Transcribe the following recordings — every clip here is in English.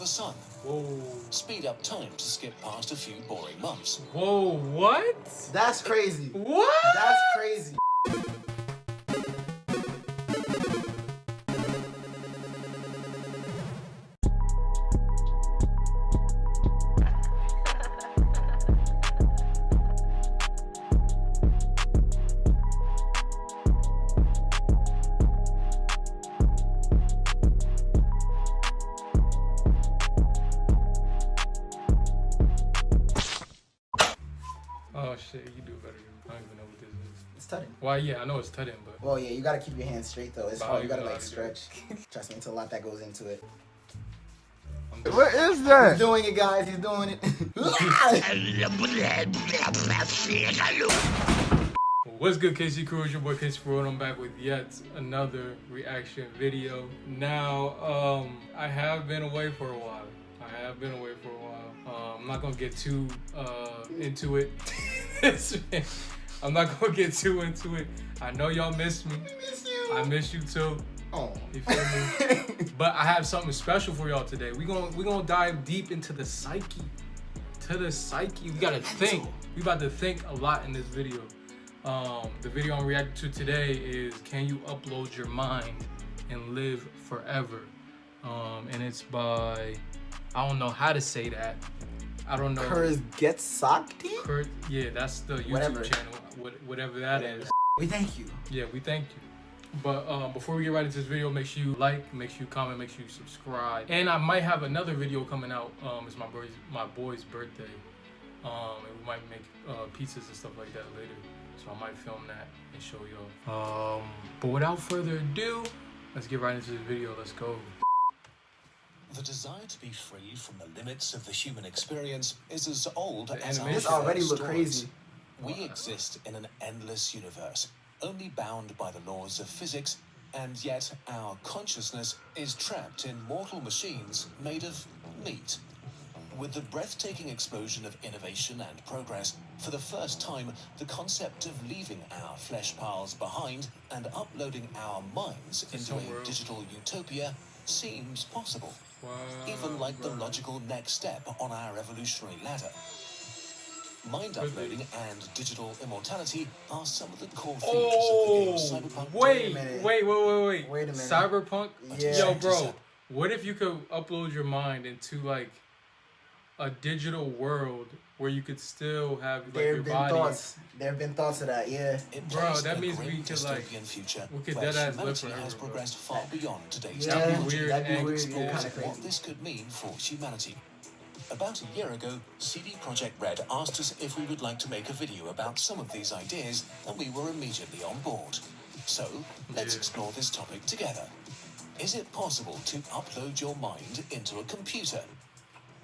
the sun. Whoa. Speed up time to skip past a few boring months. Whoa, what? That's crazy. What? That's crazy. Oh shit, you do better. I don't even know what this is. It's tutting. Well, yeah, I know it's tutting, but Well, yeah, you gotta keep your hands straight though. It's But hard. how You you gotta know like how to do it? stretch. Trust me, it's a lot that goes into it. I'm What is He's that? doing it, guys. He's doing it. What's good, KC Crew? It's your boy KC Crew, and I'm back with yet another reaction video. Now, I have been away for a while. I'm not gonna get too into it. I'm not gonna get too into it. I know y'all miss me. I miss you too. Oh. You feel me? But I have something special for y'all today. We gonna dive deep into the psyche. We gotta think. We about to think a lot in this video. The video I'm reacting to today is "Can You Upload Your Mind and Live Forever?" And it's by, I don't know how to say that. I don't know. Kurzgesagte? Kurt, yeah, that's the YouTube Whatever. channel. Whatever that is. We thank you. Yeah, we thank you. But before we get right into this video, make sure you like, make sure you comment, make sure you subscribe. And I might have another video coming out. It's my boy's birthday. And we might make pizzas and stuff like that later. So I might film that and show y'all. But without further ado, let's get right into this video. Let's go. The desire to be free from the limits of the human experience is as old The as our animation This already first look thoughts. crazy. We exist in an endless universe, only bound by the laws of physics, and yet our consciousness is trapped in mortal machines made of meat. With the breathtaking explosion of innovation and progress, for the first time, the concept of leaving our flesh piles behind and uploading our minds into Somewhere a else. digital utopia seems possible. Wow. Even like the logical next step on our evolutionary ladder. Mind uploading and digital immortality are some of the core themes of the game Cyberpunk. Wait. minute. Wait a Wait a minute. Cyberpunk? Yeah. Yo, bro, what if you could upload your mind into like a digital world where you could still have like There your have been body? thoughts. There have been thoughts of that, yeah. It Bro, plays that in a means we grim could, like, dystopian future we could where deadass live humanity forever, has bro. progressed far beyond today's That'd be technology. weird That'd be and weird. explosive. Yeah, Explores kind of what crazy. this could mean for humanity. About a year ago, CD Projekt Red asked us if we would like to make a video about some of these ideas, and we were immediately on board. So, let's Yeah. explore this topic together. Is it possible to upload your mind into a computer?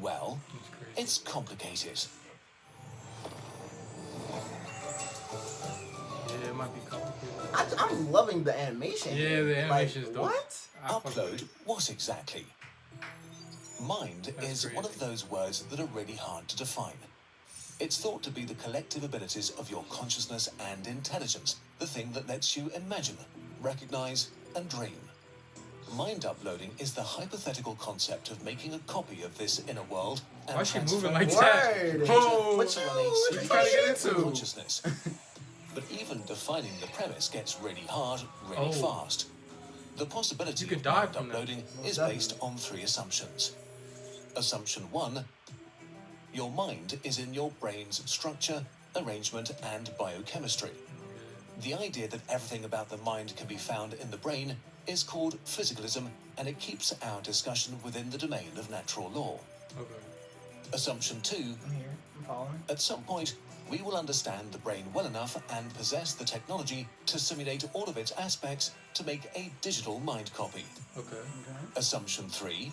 Well, That's crazy. it's complicated. Yeah, it might be complicated. I'm loving the animation. Yeah, the animation's like, dope. What? I fuck with Upload it. what exactly? Mind That's is one of crazy. those words that are really hard to define. It's thought to be the collective abilities of your consciousness and intelligence, the thing that lets you imagine, recognize, and dream. Mind uploading is the hypothetical concept of making a copy of this inner world and Why is she moving transferring like it that? Word. Whoa! to run a What you simulation trying to get of into? consciousness. But even defining the premise gets really hard, really Oh. fast. The possibility You could of die mind from that. uploading is definitely. based on 3 assumptions. Assumption 1, your mind is in your brain's structure, arrangement, and biochemistry. The idea that everything about the mind can be found in the brain is called physicalism, and it keeps our discussion within the domain of natural law. Okay. Assumption 2, I'm here. I'm following. at some point, we will understand the brain well enough and possess the technology to simulate all of its aspects to make a digital mind copy. Okay. Assumption 3,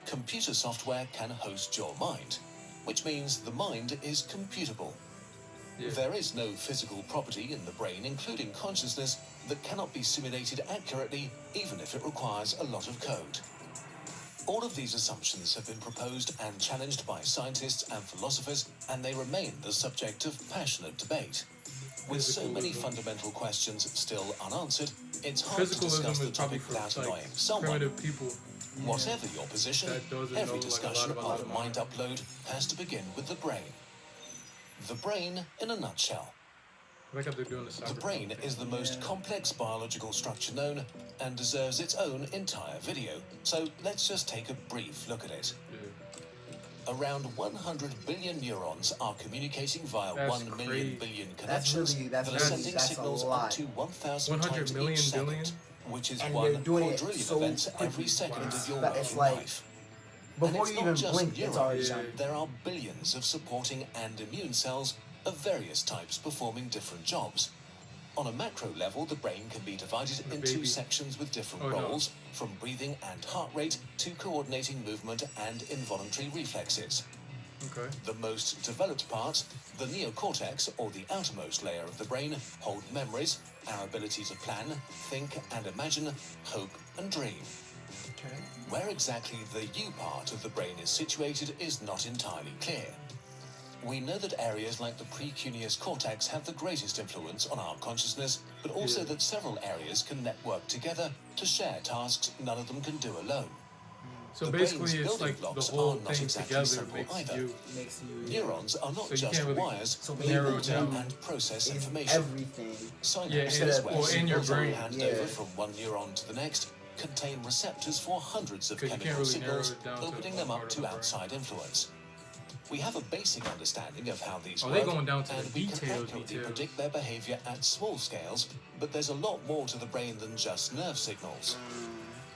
computer software can host your mind, which means the mind is computable. Yeah. There is no physical property in the brain, including consciousness, that cannot be simulated accurately, even if it requires a lot of code. All of these assumptions have been proposed and challenged by scientists and philosophers, and they remain the subject of passionate debate. With so many Physicalism. fundamental questions still unanswered, it's hard to Physicalism discuss the is probably topic for without like annoying someone. primitive people. Whatever your position, That doesn't every know, like, a lot discussion about of the mind mind. upload has to begin with the brain. The brain in a nutshell. Like how they're doing the The brain is the most complex biological structure known and deserves its own entire video. So let's just take a brief look at it. Around 100 billion neurons are communicating via That's 1 million crazy. billion That's connections really- that are that's sending a signals up lot. to 1,000 100 times million each second, billion? which is And one they're doing it quadrillion so event quickly. every second Wow. of your But it's working like- life. And Before it's you not even just blink, it's already neurons. done. There are billions of supporting and immune cells of various types performing different jobs. On a macro level, the brain can be divided The into baby. sections with different Oh, no. roles, from breathing and heart rate to coordinating movement and involuntary reflexes. Okay. The most developed parts, the neocortex, or the outermost layer of the brain, hold memories, our ability to plan, think and imagine, hope and dream. Okay. Where exactly the U part of the brain is situated is not entirely clear. We know that areas like the precuneus cortex have the greatest influence on our consciousness, but also that several areas can network together to share tasks none of them can do alone. So The basically, brain's it's building like the blocks whole are not thing exactly together simple makes either. you. Makes you Neurons are not So you just can't really- wires So that narrow able it to down. and process is information. everything. Yeah, Synapses, in- where or in your signals are brain. handed Yeah. over from one neuron to the next, contain receptors for hundreds of 'Cause you can't chemical really narrow signals, it down to opening one them up part of to the brain. outside influence. We have a basic understanding of how these Oh, work, they're going down to the and we can details, accurately details. predict their behavior at small scales, but there's a lot more to the brain than just nerve signals.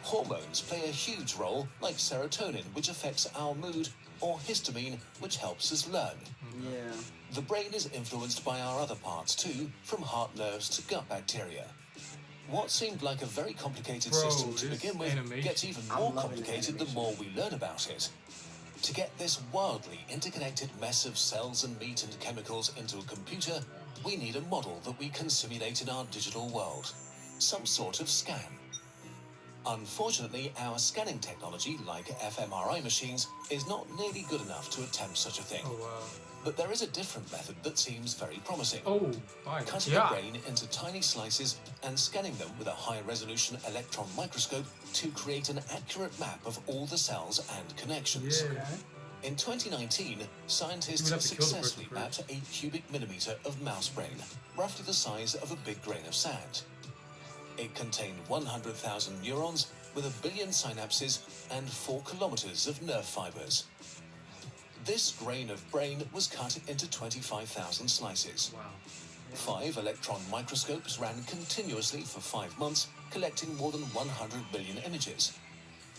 Hormones play a huge role, like serotonin, which affects our mood, or histamine, which helps us learn. Yeah. The brain is influenced by our other parts too, from heart nerves to gut bacteria. What seemed like a very complicated Bro, system to this begin with animation. gets even I'm more loving the complicated the animation. more we learn about it. To get this wildly interconnected mess of cells and meat and chemicals into a computer, we need a model that we can simulate in our digital world. Some sort of scan. Unfortunately, our scanning technology, like fMRI machines, is not nearly good enough to attempt such a thing. Oh wow. But there is a different method that seems very promising. Oh my Cutting god. the brain into tiny slices and scanning them with a high-resolution electron microscope to create an accurate map of all the cells and connections. Yeah. In 2019, You scientists would have to kill the person successfully first. mapped 8 cubic millimeter of mouse brain, roughly the size of a big grain of sand. It contained 100,000 neurons with 1 billion synapses and 4 kilometers of nerve fibers. This grain of brain was cut into 25,000 slices. Wow. 5 electron microscopes ran continuously for 5 months, collecting more than 100 billion images.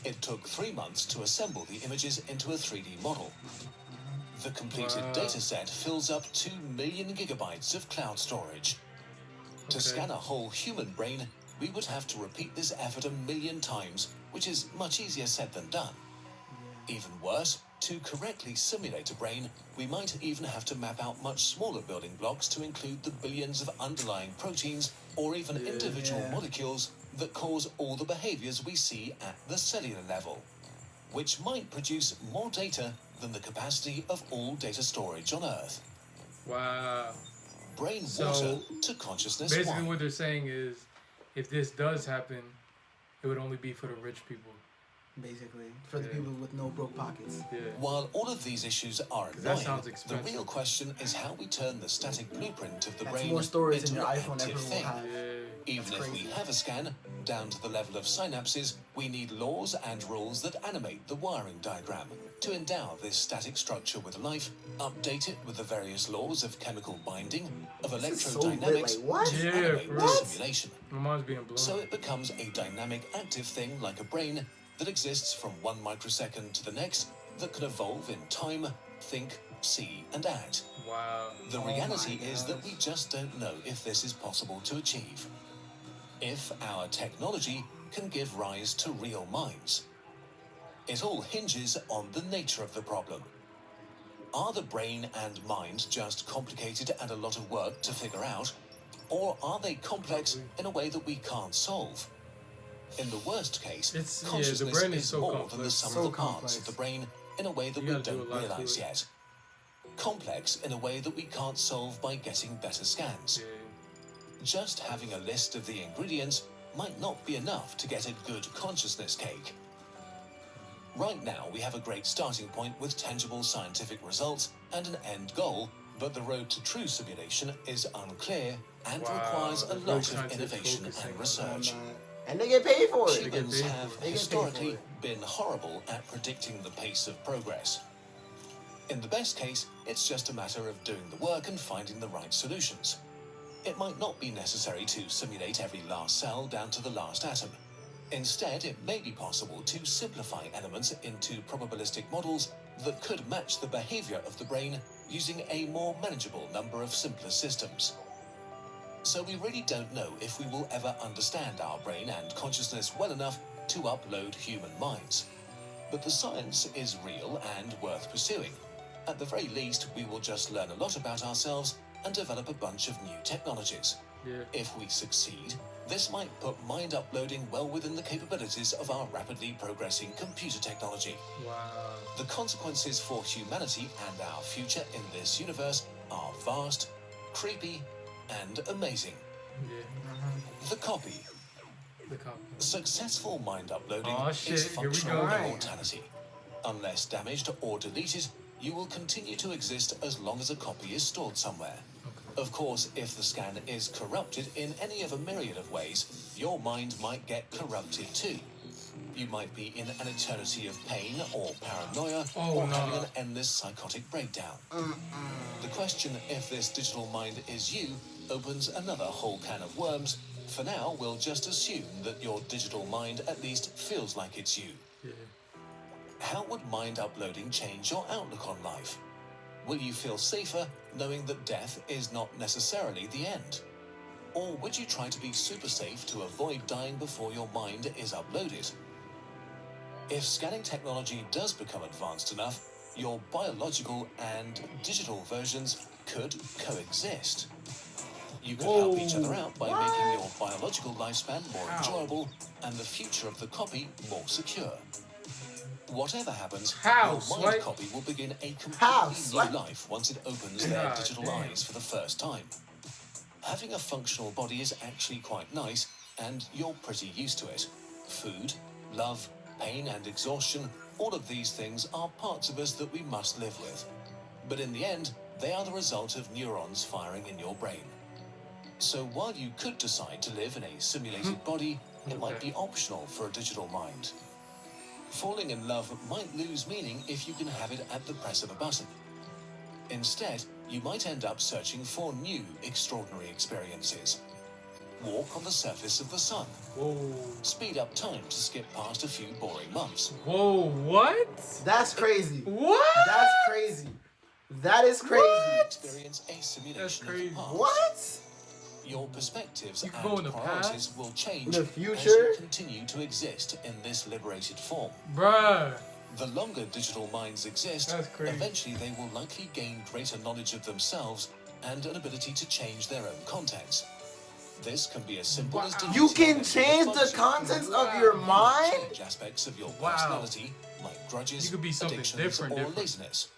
It took 3 months to assemble the images into a 3D model. The completed Wow. dataset fills up 2 million gigabytes of cloud storage. To Okay. scan a whole human brain, we would have to repeat this effort 1 million times, which is much easier said than done. Even worse, to correctly simulate a brain, we might even have to map out much smaller building blocks to include the billions of underlying proteins or even individual Yeah. molecules that cause all the behaviors we see at the cellular level, which might produce more data than the capacity of all data storage on Earth. Wow. Brain So, water to consciousness Basically, wine. what they're saying is, if this does happen, it would only be for the rich people. Basically, for the Yeah. people with no broke pockets. Yeah. While all of these issues are 'Cause that annoying, sounds the expensive. real question is how we turn the static blueprint of the That's brain more storage into than your an iPhone active ever will thing. have. Yeah. Even That's if we crazy. have a scan, down to the level of synapses, we need laws and rules that animate the wiring diagram to endow this static structure with life, update it with the various laws of chemical binding, of This is so lit, electrodynamics, like, what? to Yeah, animate for the real. simulation. My mind's being blown. So it becomes a dynamic, active thing like a brain that exists from 1 microsecond to the next, that can evolve in time, think, see, and act. Wow. The Oh reality my is that gosh. we just don't know if this is possible to achieve. If our technology can give rise to real minds. It all hinges on the nature of the problem. Are the brain and mind just complicated and a lot of work to figure out? Or are they complex in a way that we can't solve? In the worst case, It's- yeah, the consciousness brain is is so more than the complex. sum So of the parts complex. of the brain in a way that You we gotta do don't a lot to realize it. yet. Complex in a way that we can't solve by getting better scans. Yeah. Just having a list of the ingredients might not be enough to get a good consciousness cake. Right now, we have a great starting point with tangible scientific results and an end goal, but the road to true simulation is unclear and Wow, requires a they're really lot trying of to innovation focus and on research. And they get paid for it. get Humans paid have for it. They get paid for historically it. been horrible at predicting the pace of progress. In the best case, it's just a matter of doing the work and finding the right solutions. It might not be necessary to simulate every last cell down to the last atom. Instead, it may be possible to simplify elements into probabilistic models that could match the behavior of the brain using a more manageable number of simpler systems. So we really don't know if we will ever understand our brain and consciousness well enough to upload human minds. But the science is real and worth pursuing. At the very least, we will just learn a lot about ourselves and develop a bunch of new technologies. Yeah. If we succeed, this might put mind uploading well within the capabilities of our rapidly progressing computer technology. Wow. The consequences for humanity and our future in this universe are vast, creepy, and amazing. Yeah. The copy. The cop. Successful mind uploading Aw, shit, is here we functional go. immortality. Unless damaged or deleted, you will continue to exist as long as a copy is stored somewhere. Of course, if the scan is corrupted in any of a myriad of ways, your mind might get corrupted too. You might be in an eternity of pain or paranoia, or having an endless psychotic breakdown. The question if this digital mind is you opens another whole can of worms. For now, we'll just assume that your digital mind at least feels like it's you. Yeah. How would mind uploading change your outlook on life? Will you feel safer knowing that death is not necessarily the end? Or would you try to be super safe to avoid dying before your mind is uploaded? If scanning technology does become advanced enough, your biological and digital versions could coexist. You could help each other out by making your biological lifespan more enjoyable and the future of the copy more secure. Whatever happens, your mind copy will begin a completely new life once it opens their digital eyes for the first time. Having a functional body is actually quite nice, and you're pretty used to it. Food, love, pain, and exhaustion, all of these things are parts of us that we must live with. But in the end, they are the result of neurons firing in your brain. So while you could decide to live in a simulated body, it might be optional for a digital mind. Falling in love might lose meaning if you can have it at the press of a button. Instead, you might end up searching for new extraordinary experiences. Walk on the surface of the sun. Whoa. Speed up time to skip past a few boring months. Whoa, what? That's crazy. What? That's crazy. That is crazy. Experience a simulation That's of crazy. the past. What? Your perspectives You can go in and the priorities past? will change The as future? you continue to exist in this liberated form. Bruh. The longer digital minds exist, That's crazy. eventually they will likely gain greater knowledge of themselves and an ability to change their own contents. This can be as simple as deleting You can a change the function. contents of your mind? Change aspects of your Wow. personality, like grudges, You could be something addictions, different, or different. laziness.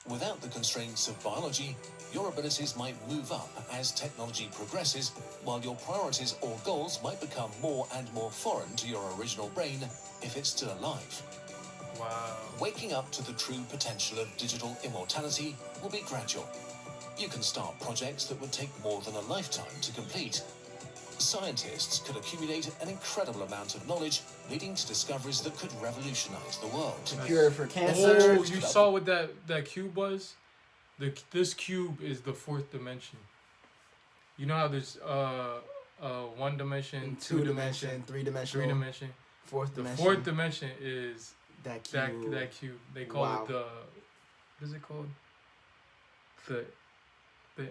Without the constraints of biology, your abilities might move up as technology progresses, while your priorities or goals might become more and more foreign to your original brain if it's still alive. Wow. Waking up to the true potential of digital immortality will be gradual. You can start projects that would take more than a lifetime to complete. Scientists could accumulate an incredible amount of knowledge, leading to discoveries that could revolutionize the world. Cure for cancer. Oh, you saw what that cube was? This cube is the fourth dimension. You know how there's one dimension, Two dimension, three dimensional, three dimension. fourth The dimension. fourth dimension is that cube. that cube. They call it the what is it called? The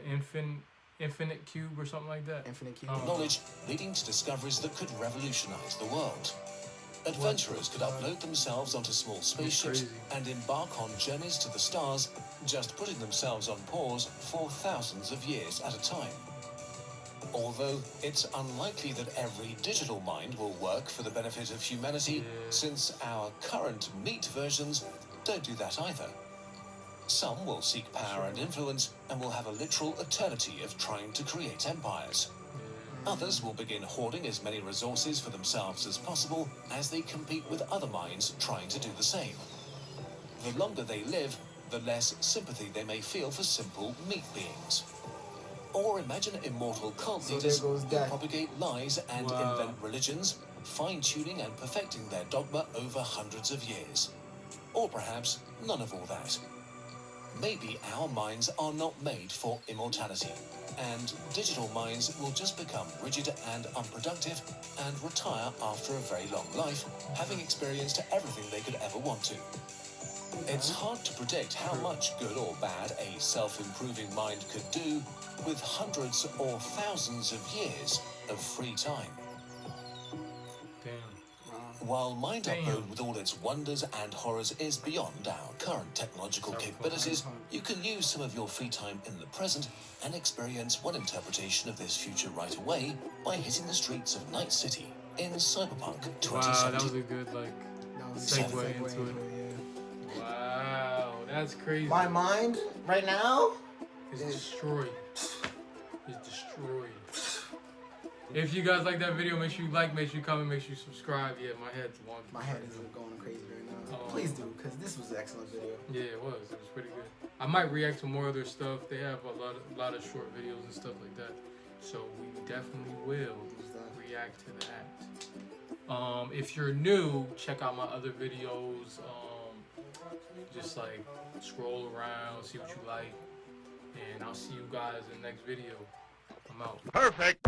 infinite cube or something like that. Infinite cube. Knowledge leading to discoveries that could revolutionize the world. Adventurers could upload themselves onto small spaceships and embark on journeys to the stars, just putting themselves on pause for thousands of years at a time. Although it's unlikely that every digital mind will work for the benefit of humanity, since our current meat versions don't do that either. Some will seek power and influence and will have a literal eternity of trying to create empires. Others will begin hoarding as many resources for themselves as possible as they compete with other minds trying to do the same. The longer they live, the less sympathy they may feel for simple meat beings. Or imagine immortal cult So leaders there goes who that. propagate lies and Wow. invent religions, fine-tuning and perfecting their dogma over hundreds of years. Or perhaps none of all that. Maybe our minds are not made for immortality, and digital minds will just become rigid and unproductive and retire after a very long life, having experienced everything they could ever want to. It's hard to predict how much good or bad a self-improving mind could do with hundreds or thousands of years of free time. Damn. While Mind Damn. Upload with all its wonders and horrors is beyond our current technological capabilities, you can use some of your free time in the present and experience one interpretation of this future right away by hitting the streets of Night City in Cyberpunk Wow, that was 2070. a good like. That was a Segue into it. Wow, that's crazy. My mind right now. It's destroyed. It's destroyed. If you guys like that video, make sure you like, make sure you comment, make sure you subscribe. Yeah, my head's wonky. My head is going crazy right now. Oh. Please do, because this was an excellent video. Yeah, it was. It was pretty good. I might react to more of their stuff. They have a lot of short videos and stuff like that. So we definitely will react to that. If you're new, check out my other videos. Just like scroll around, see what you like. And I'll see you guys in the next video. I'm out. Perfect.